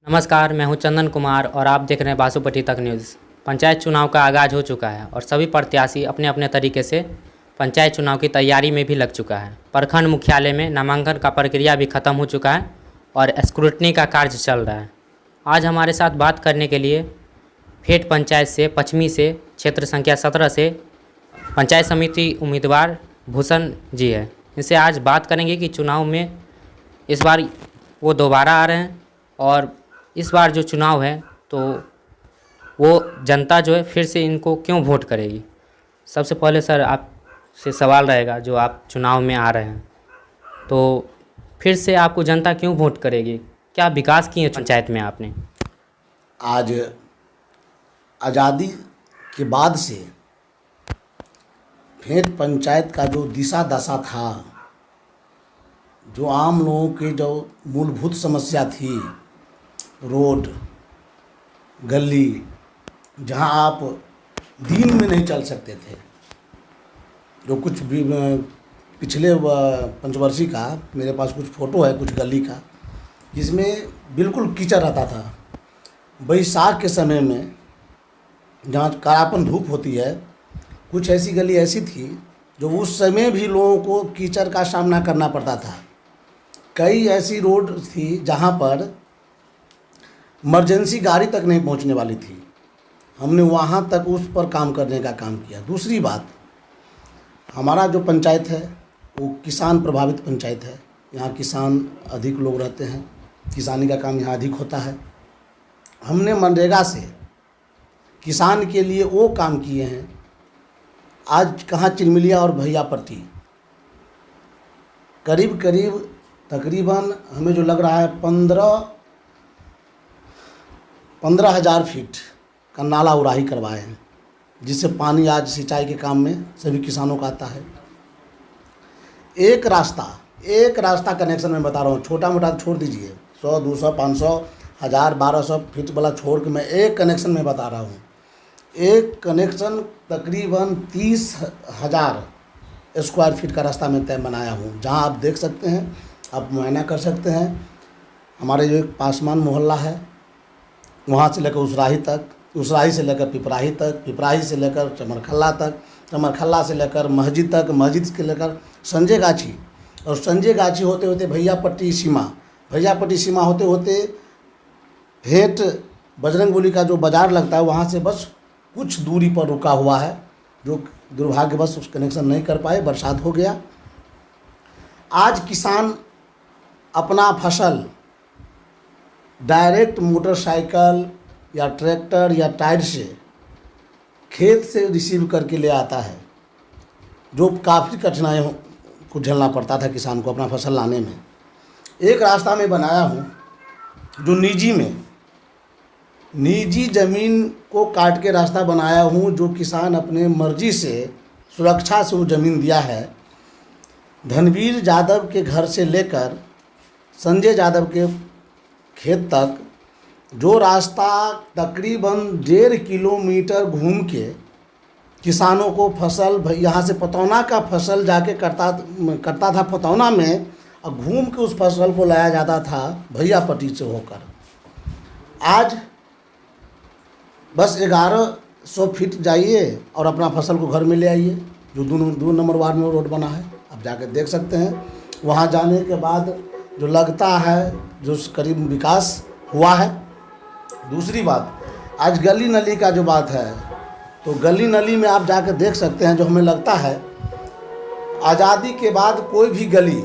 नमस्कार, मैं हूं चंदन कुमार और आप देख रहे हैं बासुपट्टी तक न्यूज़। पंचायत चुनाव का आगाज़ हो चुका है और सभी प्रत्याशी अपने अपने तरीके से पंचायत चुनाव की तैयारी में भी लग चुका है। प्रखंड मुख्यालय में नामांकन का प्रक्रिया भी खत्म हो चुका है और स्क्रूटनी का कार्य चल रहा है। आज हमारे साथ बात करने के लिए फेट पंचायत से पश्चिमी से क्षेत्र संख्या 17 से पंचायत समिति उम्मीदवार भूषण जी है। इनसे आज बात करेंगे कि चुनाव में इस बार वो दोबारा आ रहे हैं और इस बार जो चुनाव है तो वो जनता जो है फिर से इनको क्यों वोट करेगी। सबसे पहले सर आपसे सवाल रहेगा, जो आप चुनाव में आ रहे हैं तो फिर से आपको जनता क्यों वोट करेगी, क्या विकास किए पंचायत में आपने? आज आज़ादी के बाद से फेट पंचायत का जो दिशा दशा था, जो आम लोगों की जो मूलभूत समस्या थी, रोड गली, जहां आप दिन में नहीं चल सकते थे, जो कुछ भी पिछले पंचवर्षीय का मेरे पास कुछ फ़ोटो है कुछ गली का, जिसमें बिल्कुल कीचड़ रहता था। बैसाख के समय में जहाँ करापन धूप होती है, कुछ ऐसी गली ऐसी थी जो उस समय भी लोगों को कीचड़ का सामना करना पड़ता था। कई ऐसी रोड थी जहाँ पर इमरजेंसी गाड़ी तक नहीं पहुँचने वाली थी। हमने वहाँ तक उस पर काम करने का काम किया। दूसरी बात, हमारा जो पंचायत है वो किसान प्रभावित पंचायत है। यहाँ किसान अधिक लोग रहते हैं, किसानी का काम यहाँ अधिक होता है। हमने मनरेगा से किसान के लिए वो काम किए हैं। आज कहाँ चिलमिलिया और भैयापट्टी करीब करीब तकरीबन हमें जो लग रहा है 15,000 फीट का नाला उड़ाही करवाए हैं, जिससे पानी आज सिंचाई के काम में सभी किसानों का आता है। एक रास्ता कनेक्शन में बता रहा हूँ, छोटा मोटा छोड़ दीजिए, 100, 200, 500, 1000, 1200 फीट वाला छोड़ के मैं एक कनेक्शन में बता रहा हूँ। एक कनेक्शन तकरीबन 30,000 स्क्वायर फीट का रास्ता मैं तय बनाया हूँ, जहाँ आप देख सकते हैं, आप मुआयना कर सकते हैं। हमारे जो एक पासमान मोहल्ला है, वहाँ से लेकर उसराही तक, उसराही से लेकर पिपराही तक, पिपराही से लेकर चमरखल्ला तक, चमरखल्ला से लेकर मस्जिद तक, मस्जिद से लेकर संजय गाछी, और संजय गाछी होते होते भैयापट्टी सीमा, भैयापट्टी सीमा होते होते फेट बजरंगबली का जो बाज़ार लगता है, वहाँ से बस कुछ दूरी पर रुका हुआ है, जो दुर्भाग्यवश उस कनेक्शन नहीं कर पाए, बरसात हो गया। आज किसान अपना फसल डायरेक्ट मोटरसाइकिल या ट्रैक्टर या टायर से खेत से रिसीव करके ले आता है, जो काफ़ी कठिनाइयों को झेलना पड़ता था किसान को अपना फसल लाने में। एक रास्ता मैं बनाया हूँ जो निजी ज़मीन को काट के रास्ता बनाया हूँ, जो किसान अपने मर्जी से सुरक्षा से वो ज़मीन दिया है। धनवीर यादव के घर से लेकर संजय यादव के खेत तक जो रास्ता तकरीबन 1.5 किलोमीटर घूम के किसानों को फसल, यहाँ से पतौना का फसल जाके करता था पतौना में, और घूम के उस फसल को लाया जाता था भैयापट्टी से होकर। आज बस 1100 फीट जाइए और अपना फसल को घर में ले आइए, जो 2 नंबर वार्ड में रोड बना है, आप जाकर देख सकते हैं। वहाँ जाने के बाद जो लगता है जो करीब विकास हुआ है। दूसरी बात, आज गली नली का जो बात है, तो गली नली में आप जाकर देख सकते हैं, जो हमें लगता है आज़ादी के बाद कोई भी गली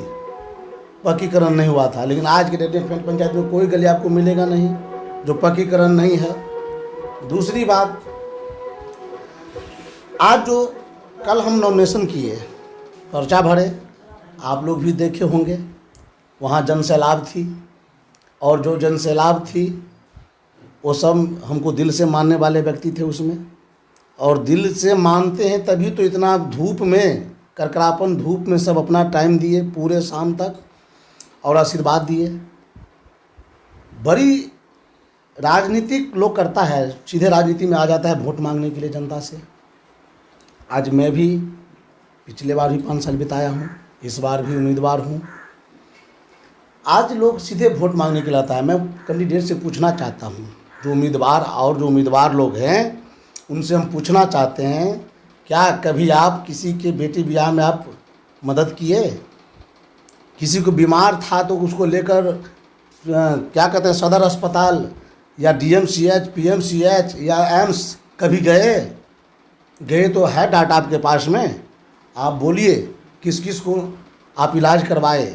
पक्कीकरण नहीं हुआ था, लेकिन आज के डेट में फेट पंचायत में कोई गली आपको मिलेगा नहीं जो पक्कीकरण नहीं है। दूसरी बात, आज जो कल हम नॉमिनेशन किए, पर्चा भरे, आप लोग भी देखे होंगे, वहाँ जन सैलाब थी, और जो जन सैलाब थी वो सब हमको दिल से मानने वाले व्यक्ति थे उसमें, और दिल से मानते हैं तभी तो इतना धूप में, करकरापन धूप में सब अपना टाइम दिए पूरे शाम तक और आशीर्वाद दिए। बड़ी राजनीतिक लोग करता है, सीधे राजनीति में आ जाता है वोट मांगने के लिए जनता से। आज मैं भी पिछले बार भी 5 साल बिताया हूँ, इस बार भी उम्मीदवार हूँ। आज लोग सीधे वोट मांगने के लिए आता है। मैं कैंडिडेट से पूछना चाहता हूँ, जो उम्मीदवार लोग हैं उनसे हम पूछना चाहते हैं, क्या कभी आप किसी के बेटी ब्याह में आप मदद किए? किसी को बीमार था तो उसको लेकर क्या कहते हैं सदर अस्पताल या डीएमसीएच, पीएमसीएच या एम्स कभी गए तो है डाटा आपके पास में? आप बोलिए किस किस को आप इलाज करवाए।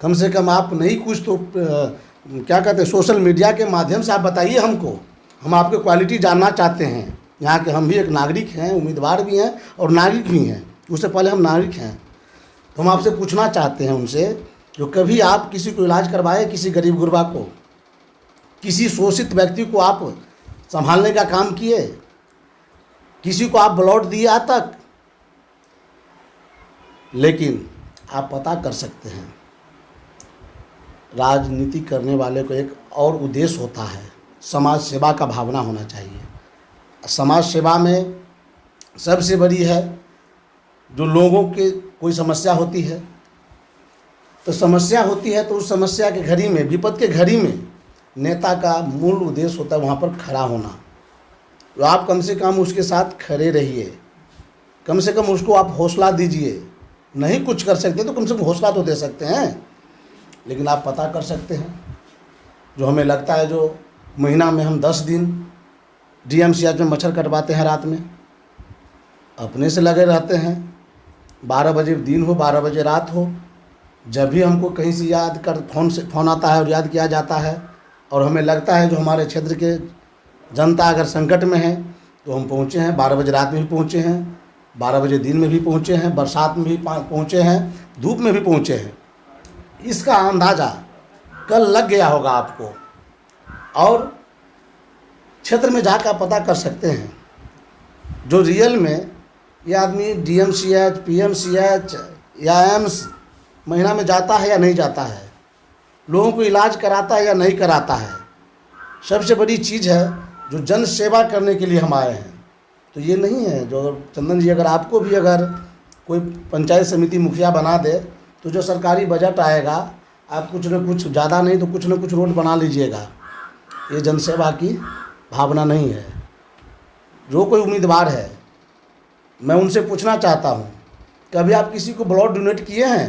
कम से कम आप नहीं कुछ तो क्या कहते हैं सोशल मीडिया के माध्यम से आप बताइए हमको। हम आपके क्वालिटी जानना चाहते हैं। यहाँ के हम भी एक नागरिक हैं, उम्मीदवार भी हैं और नागरिक भी हैं, उससे पहले हम नागरिक हैं। तो हम आपसे पूछना चाहते हैं उनसे, जो कभी आप किसी को इलाज करवाए, किसी गरीब गुरबा को, किसी शोषित व्यक्ति को आप संभालने का काम किए? किसी को आप ब्लड दिए आज तक? लेकिन आप पता कर सकते हैं, राजनीति करने वाले को एक और उद्देश्य होता है, समाज सेवा का भावना होना चाहिए। समाज सेवा में सबसे बड़ी है, जो लोगों के कोई समस्या होती है तो उस समस्या के घड़ी में, विपद के घड़ी में नेता का मूल उद्देश्य होता है वहाँ पर खड़ा होना। तो आप कम से कम उसके साथ खड़े रहिए, कम से कम उसको आप हौसला दीजिए। नहीं कुछ कर सकते तो कम से कम हौसला तो दे सकते हैं। लेकिन आप पता कर सकते हैं, जो हमें लगता है जो महीना में हम 10 दिन डीएमसीएच में मच्छर कटवाते हैं, रात में अपने से लगे रहते हैं, 12 बजे दिन हो 12 बजे रात हो, जब भी हमको कहीं से याद कर फ़ोन आता है और याद किया जाता है और हमें लगता है जो हमारे क्षेत्र के जनता अगर संकट में है तो हम पहुँचे हैं। 12 बजे रात में भी पहुँचे हैं, 12 बजे दिन में भी पहुँचे हैं, बरसात में भी पहुँचे हैं, धूप में भी पहुँचे हैं। इसका अंदाज़ा कल लग गया होगा आपको, और क्षेत्र में जाकर पता कर सकते हैं जो रियल में ये आदमी डीएमसीएच, पीएमसीएच या एम्स महीना में जाता है या नहीं जाता है, लोगों को इलाज कराता है या नहीं कराता है। सबसे बड़ी चीज़ है जो जन सेवा करने के लिए हम आए हैं। तो ये नहीं है जो अगर चंदन जी, अगर आपको भी अगर कोई पंचायत समिति मुखिया बना दे तो जो सरकारी बजट आएगा आप कुछ न कुछ, ज़्यादा नहीं तो कुछ न कुछ रोड बना लीजिएगा। ये जनसेवा की भावना नहीं है। जो कोई उम्मीदवार है, मैं उनसे पूछना चाहता हूँ, कभी आप किसी को ब्लड डोनेट किए हैं?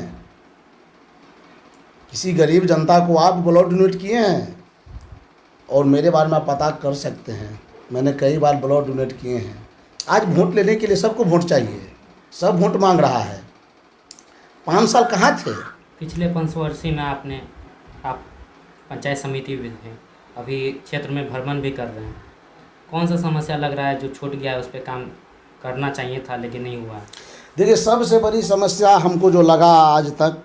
किसी गरीब जनता को आप ब्लड डोनेट किए हैं? और मेरे बारे में आप पता कर सकते हैं, मैंने कई बार ब्लड डोनेट किए हैं। आज वोट लेने के लिए सबको वोट चाहिए, सब वोट मांग रहा है। 5 साल कहाँ थे? पिछले पंचवर्षीय में आप पंचायत समिति में थे, अभी क्षेत्र में भ्रमण भी कर रहे हैं। कौन सा समस्या लग रहा है जो छूट गया है, उस पर काम करना चाहिए था लेकिन नहीं हुआ? देखिए, सबसे बड़ी समस्या हमको जो लगा आज तक,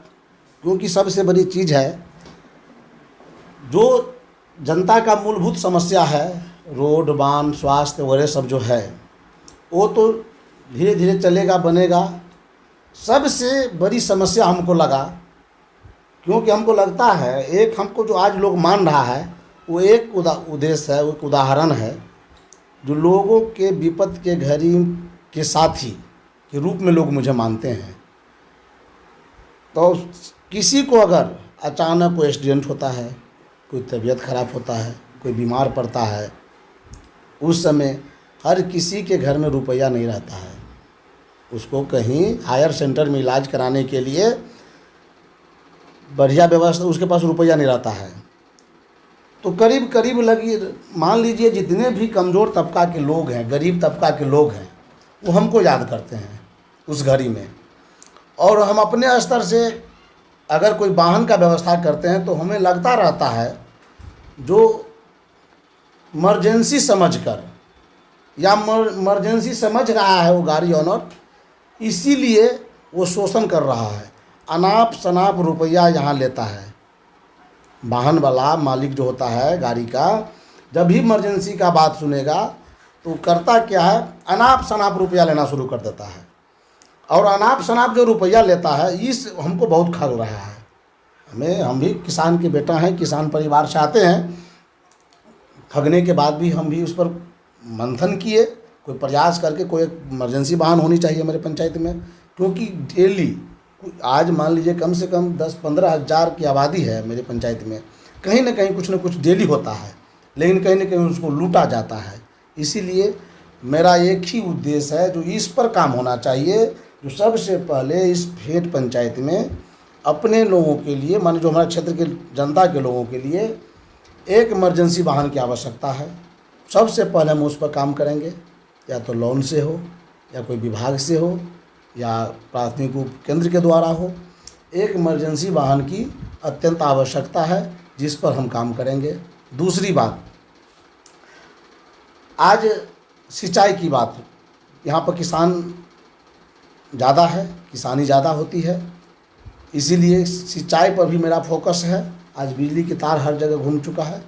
क्योंकि सबसे बड़ी चीज़ है जो जनता का मूलभूत समस्या है, रोड, बांध, स्वास्थ्य वगैरह सब जो है, वो तो धीरे धीरे चलेगा, बनेगा। सबसे बड़ी समस्या हमको लगा, क्योंकि हमको लगता है एक हमको जो आज लोग मान रहा है वो एक उद्देश्य है, वो एक उदाहरण है, जो लोगों के विपद के घड़ी के साथी के रूप में लोग मुझे मानते हैं। तो किसी को अगर अचानक कोई एक्सीडेंट होता है, कोई तबीयत खराब होता है, कोई बीमार पड़ता है, उस समय हर किसी के घर में रुपया नहीं रहता है। उसको कहीं हायर सेंटर में इलाज कराने के लिए बढ़िया व्यवस्था, उसके पास रुपया नहीं रहता है। तो करीब करीब मान लीजिए जितने भी कमज़ोर तबका के लोग हैं, गरीब तबका के लोग हैं, वो हमको याद करते हैं उस घड़ी में। और हम अपने स्तर से अगर कोई वाहन का व्यवस्था करते हैं तो हमें लगता रहता है जो इमरजेंसी समझकर या इमरजेंसी समझ रहा है वो गाड़ी ऑनर, इसीलिए वो शोषण कर रहा है, अनाप शनाप रुपया यहाँ लेता है। वाहन वाला मालिक जो होता है गाड़ी का, जब भी इमरजेंसी का बात सुनेगा तो करता क्या है, अनाप शनाप रुपया लेना शुरू कर देता है। और अनाप शनाप जो रुपया लेता है, इस हमको बहुत खल रहा है। हम भी किसान के बेटा हैं, किसान परिवार से आते हैं। ठगने के बाद भी हम भी उस पर मंथन किए, कोई प्रयास करके कोई इमरजेंसी वाहन होनी चाहिए मेरे पंचायत में, क्योंकि डेली आज मान लीजिए कम से कम 10-15 हज़ार की आबादी है मेरे पंचायत में, कहीं ना कहीं कुछ ना कुछ डेली होता है, लेकिन कहीं ना कहीं उसको लूटा जाता है। इसीलिए मेरा एक ही उद्देश्य है, जो इस पर काम होना चाहिए, जो सबसे पहले इस भेंट पंचायत में अपने लोगों के लिए, माने जो हमारे क्षेत्र के जनता के लोगों के लिए एक इमरजेंसी वाहन की आवश्यकता है। सबसे पहले हम उस पर काम करेंगे, या तो लोन से हो, या कोई विभाग से हो, या प्राथमिक उप केंद्र के द्वारा हो। एक इमरजेंसी वाहन की अत्यंत आवश्यकता है, जिस पर हम काम करेंगे। दूसरी बात, आज सिंचाई की बात, यहाँ पर किसान ज़्यादा है, किसानी ज़्यादा होती है, इसीलिए सिंचाई पर भी मेरा फोकस है। आज बिजली की तार हर जगह घूम चुका है,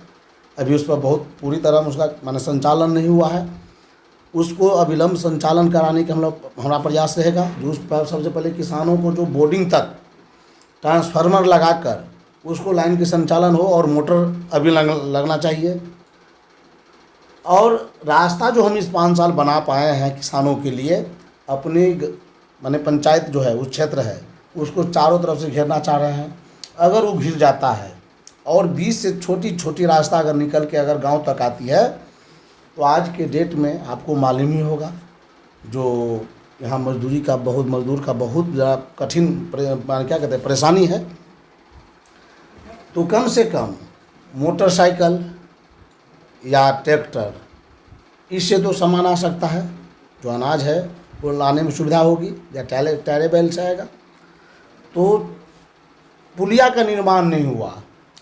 अभी उस पर बहुत पूरी तरह उसका माने संचालन नहीं हुआ है। उसको अविलंब संचालन कराने के हमारा प्रयास रहेगा। जो उस पर सबसे पहले किसानों को जो बोर्डिंग तक ट्रांसफार्मर लगाकर उसको लाइन के संचालन हो, और मोटर अभी लगना चाहिए। और रास्ता जो हम इस 5 साल बना पाए हैं किसानों के लिए, अपने माने पंचायत जो है, उस क्षेत्र है, उसको चारों तरफ से घेरना चाह रहे हैं। अगर वो घिर जाता है और बीच से छोटी छोटी रास्ता अगर निकल के अगर गांव तक आती है, तो आज के डेट में आपको मालूम ही होगा, जो यहाँ मजदूर का बहुत ज़्यादा कठिन क्या कहते हैं परेशानी है। तो कम से कम मोटरसाइकिल या ट्रैक्टर, इससे तो सामान आ सकता है, जो अनाज है वो लाने में सुविधा होगी, या टैरेबल से आएगा। तो पुलिया का निर्माण नहीं हुआ,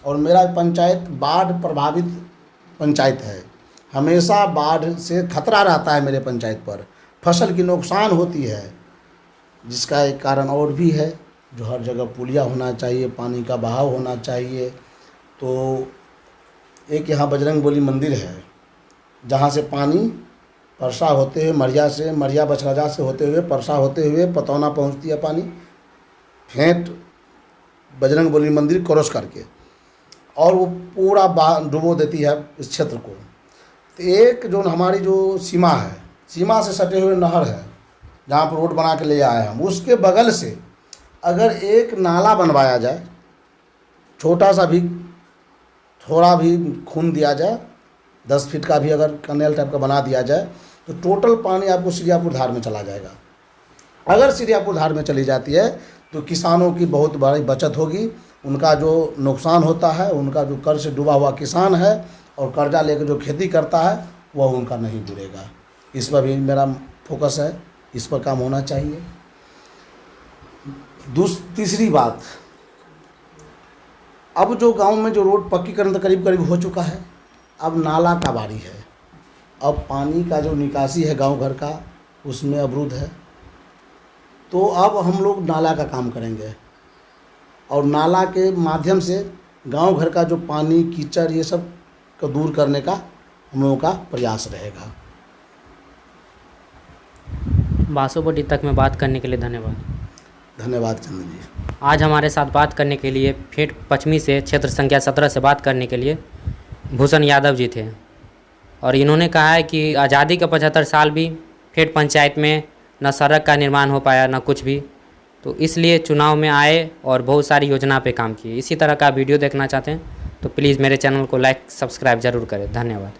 और मेरा पंचायत बाढ़ प्रभावित पंचायत है। हमेशा बाढ़ से खतरा रहता है मेरे पंचायत पर, फसल की नुकसान होती है, जिसका एक कारण और भी है, जो हर जगह पुलिया होना चाहिए, पानी का बहाव होना चाहिए। तो एक यहाँ बजरंगबली मंदिर है, जहाँ से पानी परसा होते हुए मरिया बछराजा से होते हुए परसा होते हुए पतौना पहुँचती है पानी, भेंट बजरंगबली मंदिर क्रॉस करके, और वो पूरा डुबो देती है इस क्षेत्र को। तो एक जो हमारी जो सीमा है, सीमा से सटे हुए नहर है, जहाँ पर रोड बना के ले आए हम, उसके बगल से अगर एक नाला बनवाया जाए, छोटा सा भी, थोड़ा भी खून दिया जाए, 10 फीट का भी अगर कैनेल टाइप का बना दिया जाए, तो टोटल पानी आपको सिरियापुर धार में चला जाएगा। अगर सिरियापुर धार में चली जाती है, तो किसानों की बहुत बड़ी बचत होगी। उनका जो नुकसान होता है, उनका जो कर्ज से डूबा हुआ किसान है और कर्जा लेकर जो खेती करता है, वह उनका नहीं जुड़ेगा। इस पर भी मेरा फोकस है, इस पर काम होना चाहिए। तीसरी बात, अब जो गांव में जो रोड पक्कीकरण तो करीब करीब हो चुका है, अब नाला का बारी है। अब पानी का जो निकासी है गांव घर का, उसमें अवरुद्ध है। तो अब हम लोग नाला का काम करेंगे, और नाला के माध्यम से गांव घर का जो पानी कीचड़ ये सब को दूर करने का हम लोगों का प्रयास रहेगा। बासोपट्टी तक में बात करने के लिए धन्यवाद। धन्यवाद चंदन जी। आज हमारे साथ बात करने के लिए फेट पश्चिमी से क्षेत्र संख्या 17 से बात करने के लिए भूषण यादव जी थे, और इन्होंने कहा है कि आज़ादी के 75 साल भी फेट पंचायत में न सड़क का निर्माण हो पाया, न कुछ भी। तो इसलिए चुनाव में आए और बहुत सारी योजना पे काम किए। इसी तरह का वीडियो देखना चाहते हैं तो प्लीज़ मेरे चैनल को लाइक सब्सक्राइब ज़रूर करें। धन्यवाद।